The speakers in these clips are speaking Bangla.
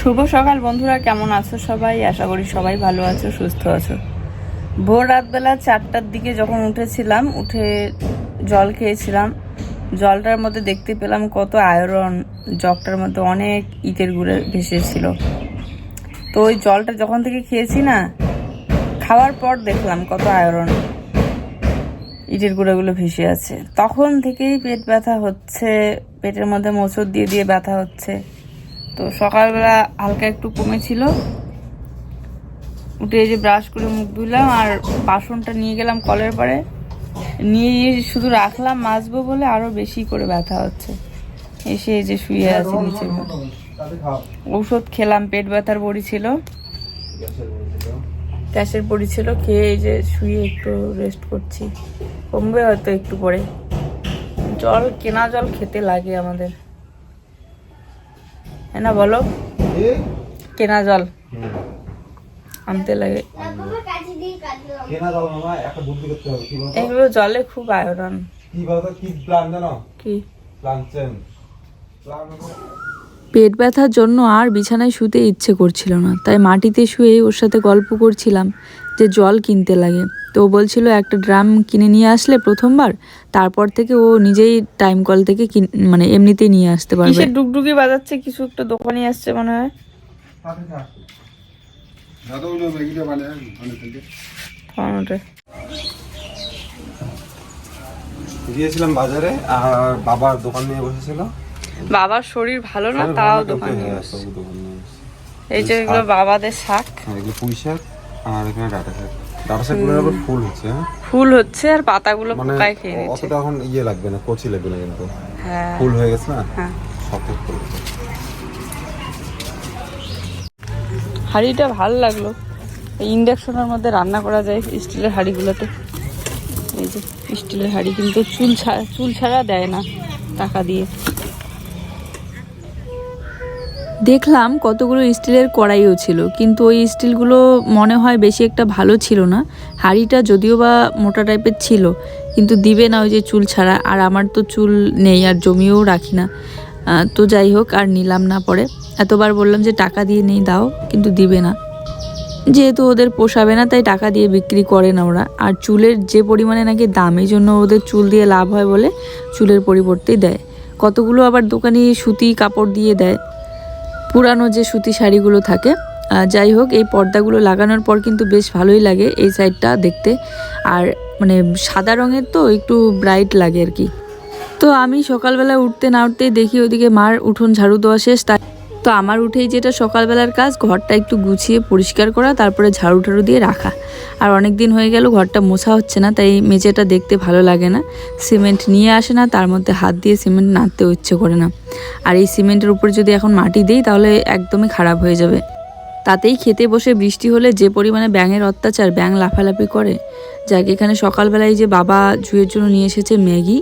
শুভ সকাল বন্ধুরা, কেমন আছো সবাই? আশা করি সবাই ভালো আছো, সুস্থ আছো। ভোর রাতবেলা 4টার দিকে যখন উঠেছিলাম, উঠে জল খেয়েছিলাম। জলটার মধ্যে দেখতে পেলাম কত আয়রন, জগটার মধ্যে অনেক ইটের গুঁড়ে ভেসেছিল। তো ওই জলটা যখন থেকে খেয়েছি না, খাওয়ার পর দেখলাম কত আয়রন, ইটের গুঁড়োগুলো ভেসে আছে। তখন থেকেই পেট ব্যথা হচ্ছে, পেটের মধ্যে মোচড় দিয়ে দিয়ে ব্যথা হচ্ছে। তো সকালবেলা হালকা একটু কমেছিল, উঠে এই যে ব্রাশ করে মুখ ধুলাম আর বাসনটা নিয়ে গেলাম কলের পাড়ে, নিয়ে শুধু রাখলাম মাজবো বলে, আরো বেশি করে ব্যথা হচ্ছে। এসে এই যে শুয়ে আছি নিচে। ঔষধ খেলাম, পেট ব্যথার বড়ি ছিল, গ্যাসের বড়ি ছিল, খেয়ে এই যে শুয়ে একটু রেস্ট করছি। কমবে হয়তো একটু পরে। জল, কেনা জল খেতে লাগে আমাদের, হ্যাঁ না বলো? কেনা জল আনতে লাগে। এগুলো জলে খুব আয়রন। কি পেট ব্যথার জন্য আর বিছানায় শুতে ইচ্ছে করছিল না, তাই মাটিতে শুয়ে ওর সাথে গল্প করছিলাম যে জল কিনতে লাগে। তো ও বলছিল একটা ড্রাম কিনে নিয়ে আসলে প্রথমবার, তারপর থেকে ও নিজেই টাইম কল থেকে মানে এমনিতেই নিয়ে আসতে পারবে। কিসের ডুগডুগি বাজাচ্ছে? কিছু একটা দোকানে আসছে মনে হয়। গিয়েছিলাম বাজারে, আর বাবার দোকান নিয়ে বসেছিল। বাবার শরীর ভালো না, তাও দোকান নিয়ে বসে। এই যে এগুলো বাবাদের শাক, এগুলো পুঁই শাক, আর এখানে ডাটা শাক। ডাটা শাকগুলোর আবার ফুল হচ্ছে, ফুল হচ্ছে, আর পাতাগুলো পোকায় খেয়ে নিচ্ছে। অতটা এখন ইয়ে লাগবে না, কচি লাগবে না, কিন্তু হ্যাঁ ফুল হয়ে গেছে না। হ্যাঁ, শক্ত ফুল। হাঁড়িটা ভালো লাগলো, ইন্ডাকশনের মধ্যে রান্না করা যায় স্টিলের হাঁড়িগুলোতে। এই যে স্টিলের হাঁড়ি, কিন্তু চুল ছাড়া দেয় না টাকা দিয়ে। দেখলাম কতগুলো স্টিলের কড়াইও ছিল, কিন্তু ওই স্টিলগুলো মনে হয় বেশি একটা ভালো ছিল না। হাঁড়িটা যদিও বা মোটা টাইপের ছিল, কিন্তু দিবে না ওই যে চুল ছাড়া। আর আমার তো চুল নেই, আর জমিয়েও রাখি না। তো যাই হোক, আর নিলাম না। পরে এতবার বললাম যে টাকা দিয়ে নেই, দাও, কিন্তু দিবে না। যেহেতু ওদের পোষাবে না, তাই টাকা দিয়ে বিক্রি করে না ওরা। আর চুলের যে পরিমাণে নাকি দাম, এই জন্য ওদের চুল দিয়ে লাভ হয় বলে চুলের পরিবর্তেই দেয়। কতগুলো আবার দোকানে সুতি কাপড় দিয়ে দেয়, পুরানো যে সুতি শাড়িগুলো থাকে। যাই হোক, এই পর্দাগুলো লাগানোর পর কিন্তু বেশ ভালোই লাগে এই সাইডটা দেখতে। আর মানে সাদা রঙের তো একটু ব্রাইট লাগে আর কি। তো আমি সকালবেলা উঠতে না উঠতেই দেখি ওদিকে মার উঠোন ঝাড়ু দেওয়া শেষ। তো আমার উঠেই যেটা সকালবেলার কাজ, ঘরটা একটু গুছিয়ে পরিষ্কার করা, তারপরে ঝাড়ু ঠাড়ু দিয়ে রাখা। আর অনেক দিন হয়ে গেল ঘরটা মোছা হচ্ছে না, তাই মেঝেটা দেখতে ভালো লাগে না। সিমেন্ট নিয়ে আসে না, তার মধ্যে হাত দিয়ে সিমেন্ট নাড়তেও ইচ্ছে করে না। আর এই সিমেন্টের উপর যদি এখন মাটি দিই, তাহলে একদমই খারাপ হয়ে যাবে। তাতেই খেতে বসে বৃষ্টি হলে যে পরিমাণে ব্যাঙের অত্যাচার, ব্যাঙ লাফালাফি করে। যাক, এখানে সকালবেলায় যে বাবা জুয়ের জন্য নিয়ে এসেছে ম্যাগি,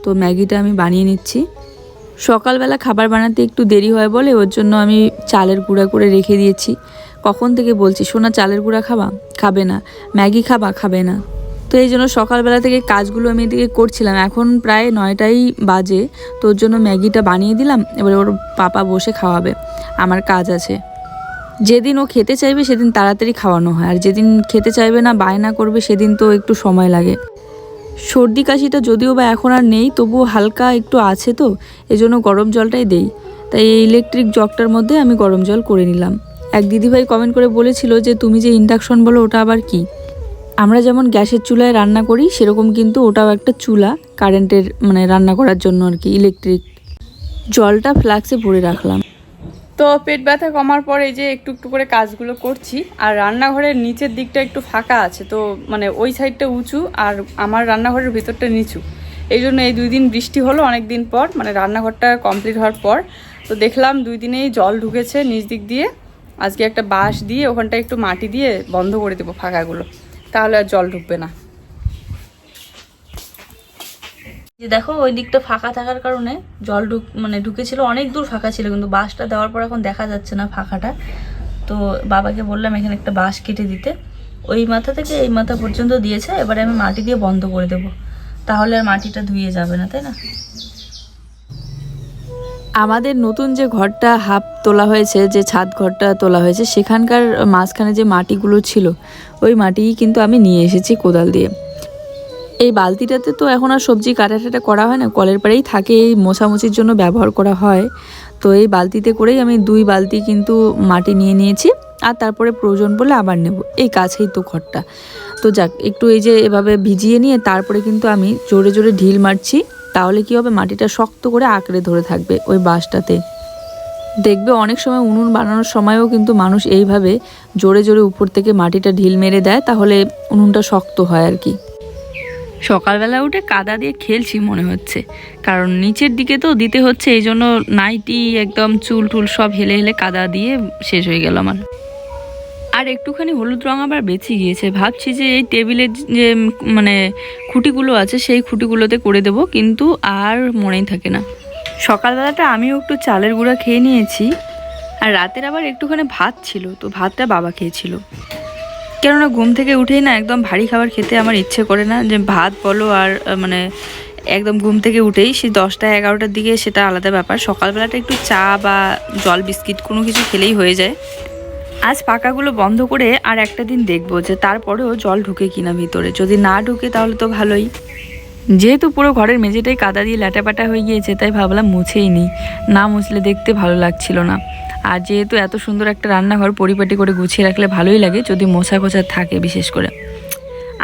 তো ম্যাগিটা আমি বানিয়ে নিচ্ছি। সকালবেলা খাবার বানাতে একটু দেরি হয় বলে ওর জন্য আমি চালের গুঁড়া করে রেখে দিয়েছি। কখন থেকে বলছি, সোনা চালের গুঁড়া খাবা, খাবে না, ম্যাগি খাবা, খাবে না। তো এই জন্য সকালবেলা থেকে কাজগুলো আমি এদিকে করছিলাম। এখন প্রায় 9টাই বাজে, তো ওর জন্য ম্যাগিটা বানিয়ে দিলাম। এবার ওর পাপা বসে খাওয়াবে, আমার কাজ আছে। যেদিন ও খেতে চাইবে সেদিন তাড়াতাড়ি খাওয়ানো হয়, আর যেদিন খেতে চাইবে না, বায়না করবে, সেদিন তো একটু সময় লাগে। সর্দি কাশিটা যদিও বা এখন আর নেই, তবুও হালকা একটু আছে, তো এজন্য গরম জলটাই দেই। তাই এই ইলেকট্রিক জগটার মধ্যে আমি গরম জল করে নিলাম। এক দিদিভাই কমেন্ট করে বলেছিল যে তুমি যে ইন্ডাকশন বলো, ওটা আবার কি? আমরা যেমন গ্যাসের চুলায় রান্না করি, সেরকম কিন্তু ওটাও একটা চুলা, কারেন্টের মানে রান্না করার জন্য আর কি, ইলেকট্রিক। জলটা ফ্লাক্সে ভরে রাখলাম। তো পেট ব্যথা কমার পরে এই যে একটু একটু করে কাজগুলো করছি। আর রান্নাঘরের নিচের দিকটা একটু ফাঁকা আছে, তো মানে ওই সাইডটা উঁচু, আর আমার রান্নাঘরের ভিতরটা নিচু। এই জন্য এই 2 দিন বৃষ্টি হলো অনেক দিন পর, মানে রান্নাঘরটা কমপ্লিট হওয়ার পর। তো দেখলাম 2 দিনেই জল ঢুকেছে নিচ দিক দিয়ে। আজকে একটা বাঁশ দিয়ে ওখানটা একটু মাটি দিয়ে বন্ধ করে দেবো ফাঁকাগুলো, তাহলে আর জল ঢুকবে না। যে দেখো, ওই দিকটা ফাঁকা থাকার কারণে জল ঢুকেছিল, অনেক দূর ফাঁকা ছিল, কিন্তু বাঁশটা দেওয়ার পর এখন দেখা যাচ্ছে না ফাঁকাটা। তো বাবাকে বললাম এখানে একটা বাঁশ কেটে দিতে, ওই মাথা থেকে এই মাথা পর্যন্ত দিয়েছে। এবারে আমি মাটি দিয়ে বন্ধ করে দেব, তাহলে আর মাটিটা ধুয়ে যাবে না, তাই না? আমাদের নতুন যে ঘরটা হাফ তোলা হয়েছে, যে ছাদ ঘরটা তোলা হয়েছে, সেখানকার মাঝখানে যে মাটিগুলো ছিল ওই মাটি কিন্তু আমি নিয়ে এসেছি কোদাল দিয়ে। এই বালতিটাতে তো এখন আর সবজি কাটাটা করা হয় না, কলের পাড়েই থাকে, এই মোছামুছির জন্য ব্যবহার করা হয়। তো এই বালতিতে করেই আমি 2 বালতি কিন্তু মাটি নিয়ে নিয়েছি, আর তারপরে প্রয়োজন বলে আবার নেব। এই কাছেই তো ঘরটা। তো যাক, একটু এই যে এভাবে ভিজিয়ে নিয়ে তারপরে কিন্তু আমি জোরে জোরে ঢিল মারছি, তাহলে কি হবে, মাটিটা শক্ত করে আঁকড়ে ধরে থাকবে ওই বাঁশটাতে। দেখবে অনেক সময় উনুন বানানোর সময়ও কিন্তু মানুষ এইভাবে জোরে জোরে উপর থেকে মাটিটা ঢিল মেরে দেয়, তাহলে উনুনটা শক্ত হয় আর কি। সকালবেলা উঠে কাদা দিয়ে খেলছি মনে হচ্ছে, কারণ নিচের দিকে তো দিতে হচ্ছে, এই জন্য নাইটি একদম চুল টুল সব হেলে হেলে কাদা দিয়ে শেষ হয়ে গেল আমার। আর একটুখানি হলুদ রং আবার বেঁচে গিয়েছে, ভাবছি যে এই টেবিলের যে মানে খুঁটিগুলো আছে সেই খুঁটিগুলোতে করে দেব, কিন্তু আর মনেই থাকে না। সকালবেলাটা আমিও একটু চালের গুঁড়া খেয়ে নিয়েছি, আর রাতের আবার একটুখানি ভাত ছিল, তো ভাতটা বাবা খেয়েছিল। কেননা ঘুম থেকে উঠেই না একদম ভারী খাবার খেতে আমার ইচ্ছে করে না, যে ভাত বলো আর মানে একদম ঘুম থেকে উঠেই সেই 10টা 11টার দিকে সেটা আলাদা ব্যাপার, সকালবেলাটা একটু চা বা জল বিস্কিট কোনো কিছু খেলেই হয়ে যায়। আজ পাকাগুলো বন্ধ করে আর একটা দিন দেখবো যে তারপরেও জল ঢুকে কিনা ভিতরে, যদি না ঢুকে তাহলে তো ভালোই। যেহেতু পুরো ঘরের মেঝেটাই কাদা দিয়ে ল্যাটাপাটা হয়ে গিয়েছে, তাই ভাবলাম মুছেই নিই, না মুছলে দেখতে ভালো লাগছিল না। আর যেহেতু এত সুন্দর একটা রান্নাঘর পরিপাটি করে গুছিয়ে রাখলে ভালোই লাগে, যদি মোছা খোছা থাকে বিশেষ করে।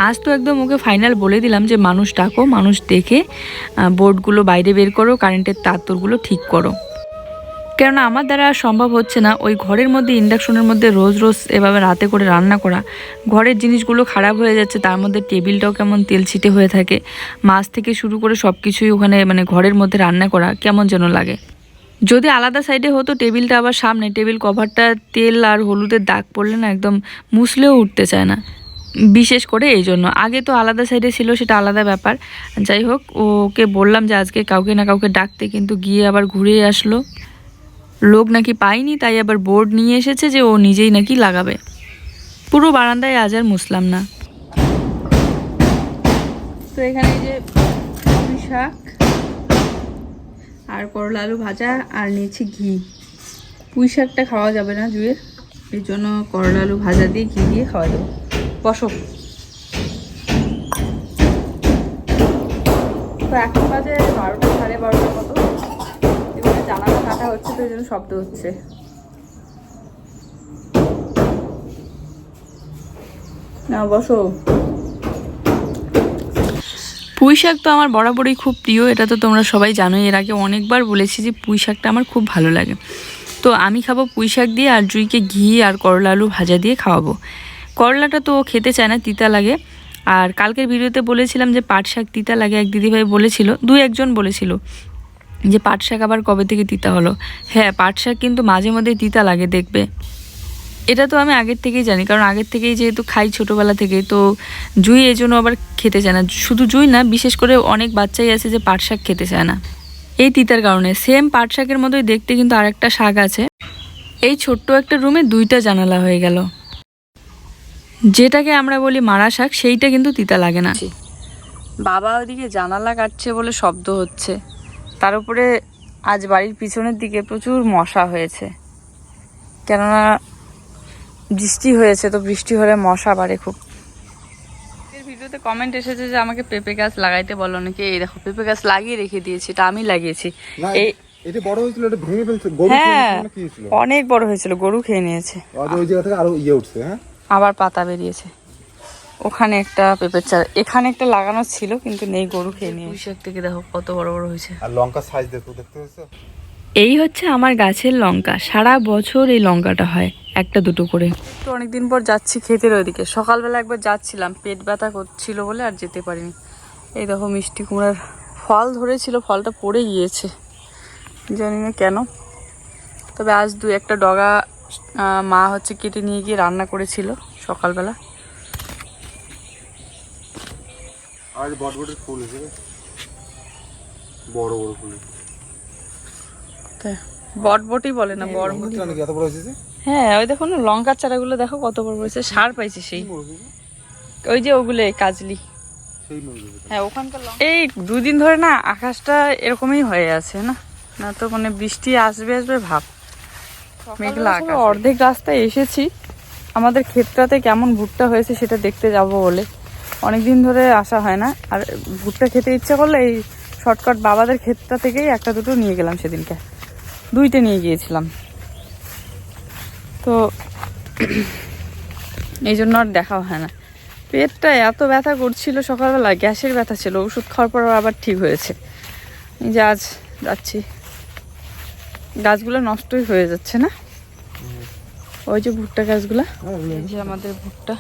আজ তো একদম ওকে ফাইনাল বলে দিলাম যে মানুষ ডাকো, মানুষ ডেকে বোর্ডগুলো বাইরে বের করো, কারেন্টের তারগুলো ঠিক করো। কেননা আমার দ্বারা আর সম্ভব হচ্ছে না ওই ঘরের মধ্যে ইন্ডাকশনের মধ্যে রোজ রোজ এভাবে রাতে করে রান্না করা। ঘরের জিনিসগুলো খারাপ হয়ে যাচ্ছে, তার মধ্যে টেবিলটাও কেমন তেল ছিটে হয়ে থাকে, মাছ থেকে শুরু করে সব কিছুই ওখানে মানে ঘরের মধ্যে রান্না করা কেমন যেন লাগে। যদি আলাদা সাইডে হতো টেবিলটা, আবার সামনে টেবিল কভারটা তেল আর হলুদের দাগ পড়লে না একদম মুছলেও উঠতে চায় না, বিশেষ করে এই জন্য। আগে তো আলাদা সাইডে ছিল, সেটা আলাদা ব্যাপার। যাই হোক, ওকে বললাম যে আজকে কাউকে না কাউকে ডাকতে, কিন্তু গিয়ে আবার ঘুরে আসলো, লোক নাকি পাইনি, তাই আবার বোর্ড নিয়ে এসেছে যে ও নিজেই নাকি লাগাবে। পুরো বারান্দায় আজ আর মুছলাম না। তো এখানে যে পুঁই শাক আর করলা আলু ভাজা, আর নিয়েছি ঘি। পুঁই শাকটা খাওয়া যাবে না জুয়ের, এই জন্য করলা আলু ভাজা দিয়ে ঘি দিয়ে খাওয়া যাবে। বসো। তো এখন বাজে 12টা 12:30 মতো, এবারে জানালা কাটা হচ্ছে, তো এই জন্য শব্দ হচ্ছে। না বসো। পুঁই শাক তো আমার বরাবরই খুব প্রিয়, এটা তো তোমরা সবাই জানোই, এর আগে অনেকবার বলেছি যে পুঁই শাকটা আমার খুব ভালো লাগে। তো আমি খাবো পুঁই শাক দিয়ে, আর জুইকে ঘি আর করলা আলু ভাজা দিয়ে খাওয়াবো। করলাটা তো ও খেতে চায় না, তিতা লাগে। আর কালকের ভিডিওতে বলেছিলাম যে পাট শাক তিতা লাগে, এক দিদিভাই বলেছিল, 2-1 জন বলেছিল যে পাট শাক আবার কবে থেকে তিতা হলো। হ্যাঁ, পাট শাক কিন্তু মাঝে মধ্যে তিতা লাগে, দেখবে। এটা তো আমি আগের থেকেই জানি, কারণ আগের থেকেই যেহেতু খাই ছোটোবেলা থেকেই, তো জুই এই জন্য আবার খেতে চায় না। শুধু জুই না, বিশেষ করে অনেক বাচ্চাই আছে যে পাট শাক খেতে চায় না এই তিতার কারণে। সেম পাট শাকের মতোই দেখতে কিন্তু আরেকটা শাক আছে। এই ছোট্ট একটা রুমে 2টা জানালা হয়ে গেল। যেটাকে আমরা বলি মারা শাক, সেইটা কিন্তু তিতা লাগে না। বাবা ওদিকে জানালা কাটছে বলে শব্দ হচ্ছে, তার উপরে আজ বাড়ির পিছনের দিকে প্রচুর মশা হয়েছে, কেননা বৃষ্টি হয়েছে, তো বৃষ্টি হলে মশা বাড়ে খুব। ভিডিওতে কমেন্ট এসেছে যে আমাকে পেঁপে গাছ লাগাইতে বলো নাকি। এই দেখো পেঁপে গাছ লাগিয়ে রেখে দিয়েছি, এটা আমি লাগিয়েছি। এই এটা বড় হয়েছিল, এটা ভেঙে ফেলছে, গরু হ্যাঁ খেয়ে কি হয়েছিল? অনেক বড় হয়েছিল, গরু খেয়ে নিয়েছে। ওই জায়গা থেকে আরো ইয়ে উঠছে। হ্যাঁ, আবার পাতা বেরিয়েছে। ওখানে একটা পেঁপের চারা, এখানে একটা লাগানো ছিল কিন্তু নেই, গরু খেয়ে নিয়েছে। পুঁই শাক থেকে দেখো কত বড় বড় হয়েছে। আর লঙ্কার সাইজ দেখো, দেখতে পাচ্ছ? এই হচ্ছে আমার গাছের লঙ্কা, সারা বছর এই লঙ্কাটা হয় 1-2 করে। তো অনেকদিন পর যাচ্ছি ক্ষেতের ওইদিকে। সকালবেলা একবার যাচ্ছিলাম, পেট ব্যথা করছিল বলে আর যেতে পারিনি। এই দেখো মিষ্টি কুমড়ার ফল ধরেছিল, ফলটা পড়ে গিয়েছে, জানি না কেন। তবে আজ 2-1টা ডগা মা হচ্ছে কেটে নিয়ে গিয়ে রান্না করেছিল সকালবেলা। আর বটবটের ফুল হিসেবে বড় বড় ফুল, বটবটি বলে না, বড়বটি। এত বড় হয়েছে? হ্যাঁ, ওই দেখো না লঙ্কার চারাগুলো দেখো কত বড় হয়েছে, সার পাইছে সেই। ওই যে ওগুলো কাজলি। সেই হ্যাঁ ওখানকার এই 2 দিন ধরে না আকাশটা এরকমই হয়ে আছে না, না তো মানে বৃষ্টি আসবে আসবে ভাব, মেঘলা আকাশ। অর্ধেক রাস্তায় এসেছি, আমাদের ক্ষেতটাতে কেমন ভুট্টা হয়েছে সেটা দেখতে যাব বলে। অনেকদিন ধরে আসা হয় না, আর ভুট্টা খেতে ইচ্ছে করলে এই শর্টকাট বাবাদের ক্ষেতটা থেকেই একটা দুটো নিয়ে গেলাম, সেদিনকে 2টে নিয়ে গিয়েছিলাম। তো এই জন্য আর দেখা হয় না। পেটটা এত ব্যথা করছিল সকালবেলা, গ্যাসের ব্যথা ছিল, ওষুধ খাওয়ার পর আবার ঠিক হয়েছে। এই যে আজ যাচ্ছি, গাছগুলো নষ্টই হয়ে যাচ্ছে না, ওই যে ভুট্টা গাছগুলা, এই যে আমাদের ভুট্টা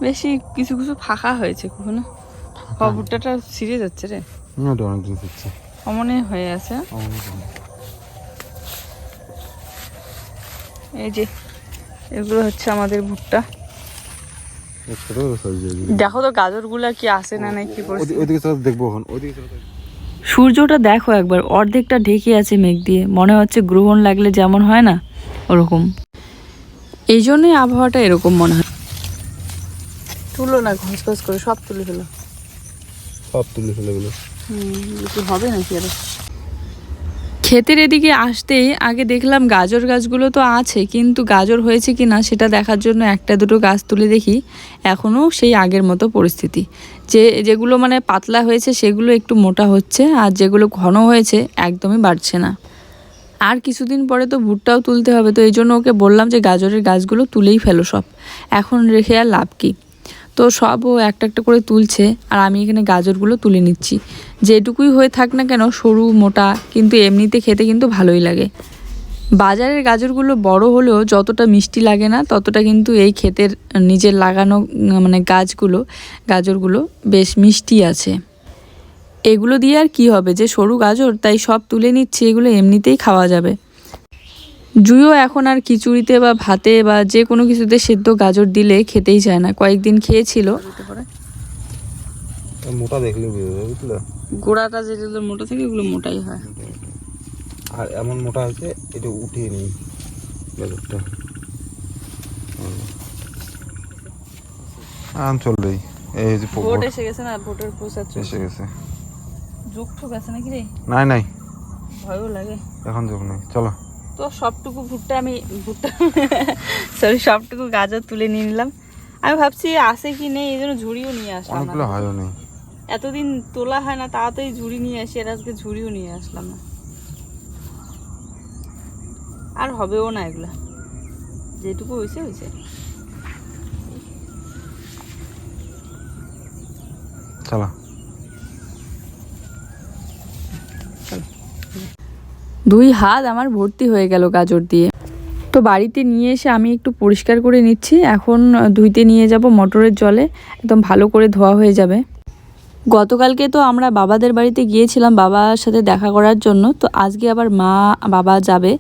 বেশি কিছু কিছু ফাঁকা হয়েছে, কখনো ভুট্টাটা ছিঁড়ে যাচ্ছে রে, অমনে হয়ে আছে। এই যে এগুলো হচ্ছে আমাদের ভুট্টা। দেখো তো গাজরগুলা কি আসে না নাকি। সূর্যটা দেখো একবার, অর্ধেকটা ঢেকে আছে মেঘ দিয়ে, মনে হচ্ছে গ্রহণ লাগলে যেমন হয় না ওরকম। এই জন্যই আবহাওয়াটা এরকম মনে হয়। তুলো না, ঘস ঘস করে সব তুলে ফেলো, হবে নাকি আরো। ক্ষেতের এদিকে আসতেই আগে দেখলাম গাজর গাছগুলো তো আছে, কিন্তু গাজর হয়েছে কি না সেটা দেখার জন্য একটা দুটো গাছ তুলে দেখি, এখনও সেই আগের মতো পরিস্থিতি। যেগুলো মানে পাতলা হয়েছে সেগুলো একটু মোটা হচ্ছে, আর যেগুলো ঘন হয়েছে একদমই বাড়ছে না। আর কিছুদিন পরে তো ভুট্টাও তুলতে হবে, তো এই জন্য ওকে বললাম যে গাজরের গাছগুলো তুলেই ফেলো সব, এখন রেখে আর লাভ কি। তো সব ও একটা একটা করে তুলছে, আর আমি এখানে গাজরগুলো তুলে নিচ্ছি। যেটুকুই হয়ে থাক না কেন, সরু মোটা, কিন্তু এমনিতে খেতে কিন্তু ভালোই লাগে। বাজারের গাজরগুলো বড় হলেও যতটা মিষ্টি লাগে না, ততটা কিন্তু এই ক্ষেতের নিজের লাগানো মানে গাজরগুলো বেশ মিষ্টি আছে। এগুলো দিয়ে আর কি হবে, যে সরু গাজর, তাই সব তুলে নিচ্ছি, এগুলো এমনিতেই খাওয়া যাবে। জুইও এখন আর খিচুড়িতে বা ভাতে বা যে কোনো কিছুতে সেদ্ধ গাজর দিলে খেতেই চায় না, কয়েকদিন খেয়েছিল। মোটা দেখলে বুঝলে, গোড়াটা যেগুলো মোটা থাকে এগুলো মোটাই হয়, আর এমন মোটা হয়েছে এটা উঠিয়ে নেই গাজরটা। আম চলবেই। এই যে ভোট এসে গেছে না, ভোটের প্রচার এসে গেছে। যোগ ঠোক আছে নাকি রে? নাই ভয়ও লাগে এখন, যোগ নেই, চলো। তো সবটুকু সবটুকু গাজর তুলে নিয়ে নিলাম। আমি ভাবছি আছে কি নেই, এই জন্য ঝুড়িও নিয়ে আসলাম। অনেকগুলো হয়ও নেই, এতদিন তোলা হয় না, তাড়াতাড়ি ঝুড়ি নিয়ে আসি, আর আজকে ঝুড়িও নিয়ে আসলাম না। আর হবেও না এগুলা, যেটুকু হয়েছে হয়েছে। চলো। 2 হাত আমার ভর্তি হয়ে গেল গাজর দিয়ে। তো বাড়িতে নিয়ে এসে আমি একটু পরিষ্কার করে নিচ্ছি, এখন ধুইতে নিয়ে যাব মোটরের জলে, একদম ভালো করে ধোয়া হয়ে যাবে। গতকালকে তো আমরা বাবাদের বাড়িতে গিয়েছিলাম বাবার সাথে দেখা করার জন্য, তো আজকে আবার মা বাবা যাবে।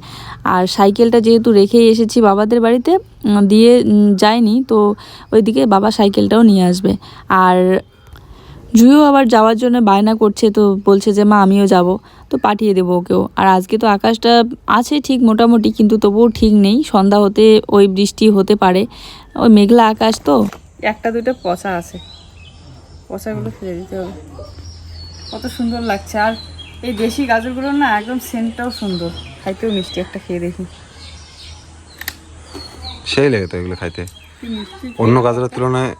আর সাইকেলটা যেহেতু রেখেই এসেছি বাবাদের বাড়িতে, দিয়ে যায়নি, তো ওইদিকে বাবা সাইকেলটাও নিয়ে আসবে। আর জুইও আবার যাওয়ার জন্য বায়না করছে, তো বলছে যে মা আমিও যাব, তো পাঠিয়ে দেবো ওকেও। আর আজকে তো আকাশটা আছে ঠিক মোটামুটি, কিন্তু তবুও ঠিক নেই, সন্ধ্যা হতে ওই বৃষ্টি হতে পারে, ওই মেঘলা আকাশ তো। একটা দুটো পচা আছে, পচাগুলো ফেলে দিতে হবে। কত সুন্দর লাগছে, আর এই দেশি গাজরগুলো না একদম সেন্টটাও সুন্দর, খাইতেও মিষ্টি। একটা খেয়ে দেখি, সেই লাগে তো এগুলো খাইতে, অন্য গাজরের তুলনায়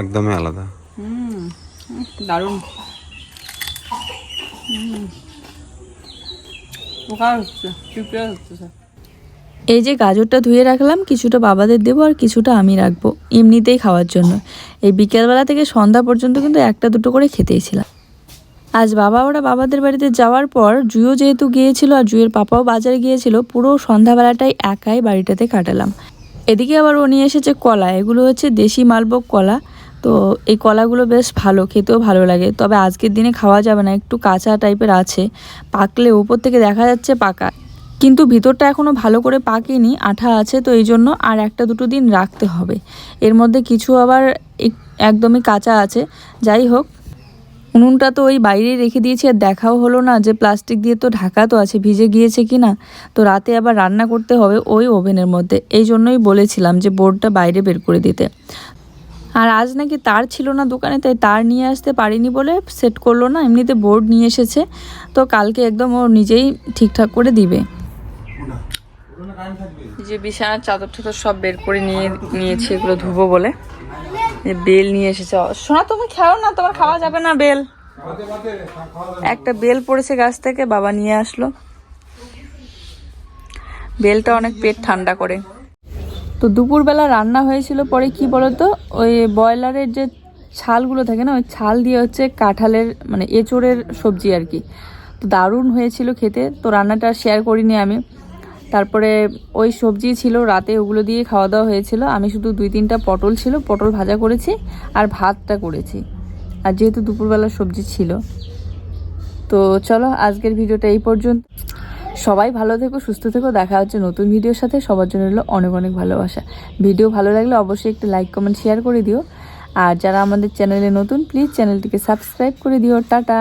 একদমই আলাদা। দারুণ। এই যে গাজরটা ধুয়ে রাখলাম, কিছুটা বাবাদের দেবো আর কিছুটা আমি রাখবো এমনিতেই খাওয়ার জন্য। এই বিকেলবেলা থেকে সন্ধ্যা পর্যন্ত কিন্তু একটা দুটো করে খেতেইছিলাম। আজ ওরা বাবাদের বাড়িতে যাওয়ার পর জুইও যেহেতু গিয়েছিল আর জুইয়ের পাপাও বাজারে গিয়েছিল, পুরো সন্ধ্যাবেলাটাই একাই বাড়িটাতে কাটালাম। এদিকে আবার ও নিয়ে এসেছে কলা, এগুলো হচ্ছে দেশি মালভোগ কলা। তো এই কলাগুলো বেশ ভালো, খেতেও ভালো লাগে, তবে আজকের দিনে খাওয়া যাবে না, একটু কাঁচা টাইপের আছে, পাকলে উপর থেকে দেখা যাচ্ছে পাকা, কিন্তু ভিতরটা এখনও ভালো করে পাকেনি, আঠা আছে, তো এই জন্য আর একটা দুটো দিন রাখতে হবে। এর মধ্যে কিছু আবার একদমই কাঁচা আছে। যাই হোক, উনুনটা তো ওই বাইরেই রেখে দিয়েছি, আর দেখাও হলো না যে প্লাস্টিক দিয়ে তো ঢাকা তো আছে, ভিজে গিয়েছে কি না। তো রাতে আবার রান্না করতে হবে ওই ওভেনের মধ্যে, এই জন্যই বলেছিলাম যে বোর্ডটা বাইরে বের করে দিতে। আর আজ নাকি তার ছিল না দোকানে, তাই তার নিয়ে আসতে পারিনি বলে সেট করলো না, এমনিতে বোর্ড নিয়ে এসেছে। তো কালকে একদম ও নিজেই ঠিকঠাক করে দিবে। যে বিছানার চাদর টাদর সব বের করে নিয়েছি, এগুলো ধুবো বলে। বেল নিয়ে এসেছে। শোনা, তুমি খাও না, তোমার খাওয়া যাবে না বেল। একটা বেল পড়েছে গাছ থেকে, বাবা নিয়ে আসলো। বেলটা অনেক পেট ঠান্ডা করে। তো দুপুরবেলা রান্না হয়েছিল পরে কি বলতো, ওই ব্রয়লারের যে ছালগুলো থাকে না, ওই ছাল দিয়ে হচ্ছে কাঁঠালের মানে এঁচোড়ের সবজি আর কি। তো দারুণ হয়েছিল খেতে। তো রান্নাটা শেয়ার করিনি আমি। তারপরে ওই সবজি ছিল রাতে, ওগুলো দিয়ে খাওয়া দাওয়া হয়েছিল। আমি শুধু 2-3টা পটল ছিল, পটল ভাজা করেছি আর ভাতটা করেছি। আর যেহেতু দুপুরবেলা সবজি ছিল। তো চলো আজকের ভিডিওটা এই পর্যন্ত। সবাই ভালো থেকো, সুস্থ থেকো। দেখা হচ্ছে নতুন ভিডিওর সাথে। সবার জন্য হলো অনেক অনেক ভালোবাসা। ভিডিও ভালো লাগলে অবশ্যই একটু লাইক কমেন্ট শেয়ার করে দিও। আর যারা আমাদের চ্যানেলে নতুন, প্লিজ চ্যানেলটিকে সাবস্ক্রাইব করে দিও। টাটা।